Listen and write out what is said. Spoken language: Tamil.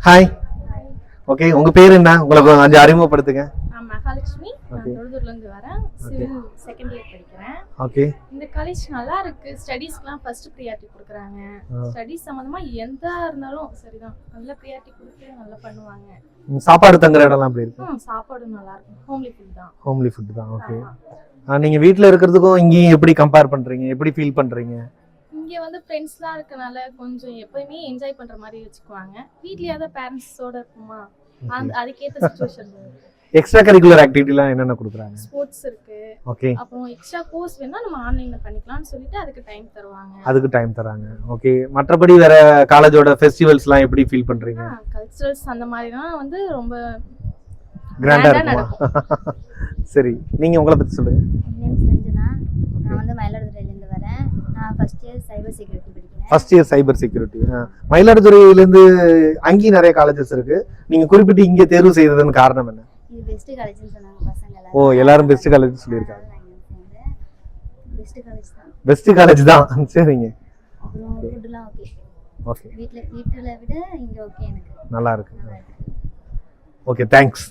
ஹாய். ஓகே, உங்க பேர் என்ன? உங்களை கொஞ்சம் அறிமுகப்படுத்துங்க. நான் மகாலட்சுமி. நான் தொழுதூர்ல இருந்து வரேன். சிவில் செகண்ட் இயர் படிக்கிறேன். ஓகே. இந்த காலேஜ் நல்லா இருக்கு. ஸ்டடீஸ்க்குலாம் ஃபர்ஸ்ட் ப்ரியாரிட்டி கொடுக்குறாங்க. ஸ்டடீஸ் சம்பந்தமா எந்தா இருந்தாலும் சரிதான். நல்ல ப்ரியாரிட்டி கொடுத்து நல்லா பண்ணுவாங்க. சாப்பாடு தங்குற இடம்லாம் எப்படி இருக்கு? சாப்பாடு நல்லா இருக்கும். ஹோம்லி ஃபுட் தான். ஹோம்லி ஃபுட் தான். ஓகே. நீங்க வீட்ல இருக்கிறதுக்கும் இங்கேயும் எப்படி கம்பேர் பண்றீங்க? எப்படி ஃபீல் பண்றீங்க? இங்க வந்து ஃப்ரெண்ட்ஸ்லாம் இருக்கனால கொஞ்சம் எப்பவுமே என்ஜாய் பண்ற மாதிரி வச்சுக்குவாங்க. வீட்லயாவது பேரண்ட்ஸோட இருக்குமா, அதுக்கேற்ற சிச்சுவேஷன். எக்ஸ்ட்ரா கரிக்குலர் ஆக்டிவிட்டிலாம் என்னென்ன கொடுக்குறாங்க? ஸ்போர்ட்ஸ் இருக்கு. ஓகே. அப்புறம் எக்ஸ்ட்ரா கோர்ஸ் வேணா நம்ம ஆன்லைன்ல பண்ணிக்கலாம்னு சொல்லிட்டு அதுக்கு டைம் தருவாங்க. அதுக்கு டைம் தராங்க. ஓகே. மற்றபடி வேற காலேஜோட ஃபெஸ்டிவல்ஸ்லாம் எப்படி ஃபீல் பண்றீங்க? கல்ச்சரல்ஸ் அந்த மாதிரிலாம் வந்து ரொம்ப கிராண்டா இருக்கும். சரி, நீங்க உங்களை பத்தி சொல்லுங்க. நேம் சஞ்சனா. நான் வந்து மயிலாடுதுறையில இருந்து வரேன். நான் ஃபர்ஸ்ட் இயர் சைபர் செக்யூரிட்டி படிக்கிறேன். First year cyber security. மயிலாடுதுறையில இருந்து அங்கேயும் நிறைய காலேஜஸ் இருக்கு. நீங்க குறிப்பிட்டு இங்க தேர்வு செய்ததன் காரணம் என்ன? இது பெஸ்ட் காலேஜ்னு சொன்னாங்க பசங்க எல்லாரும். ஓ, எல்லாரும் பெஸ்ட் காலேஜ் சொல்லிருக்காங்க. பெஸ்ட் காலேஜ் தான். பெஸ்ட் காலேஜ் தான். சரிங்க. அப்புறம் ஃபுட்லாம் ஓகே. ஓகே. வீட்ல விட இங்க ஓகே எனக்கு. நல்லா இருக்கு. Okay, thanks.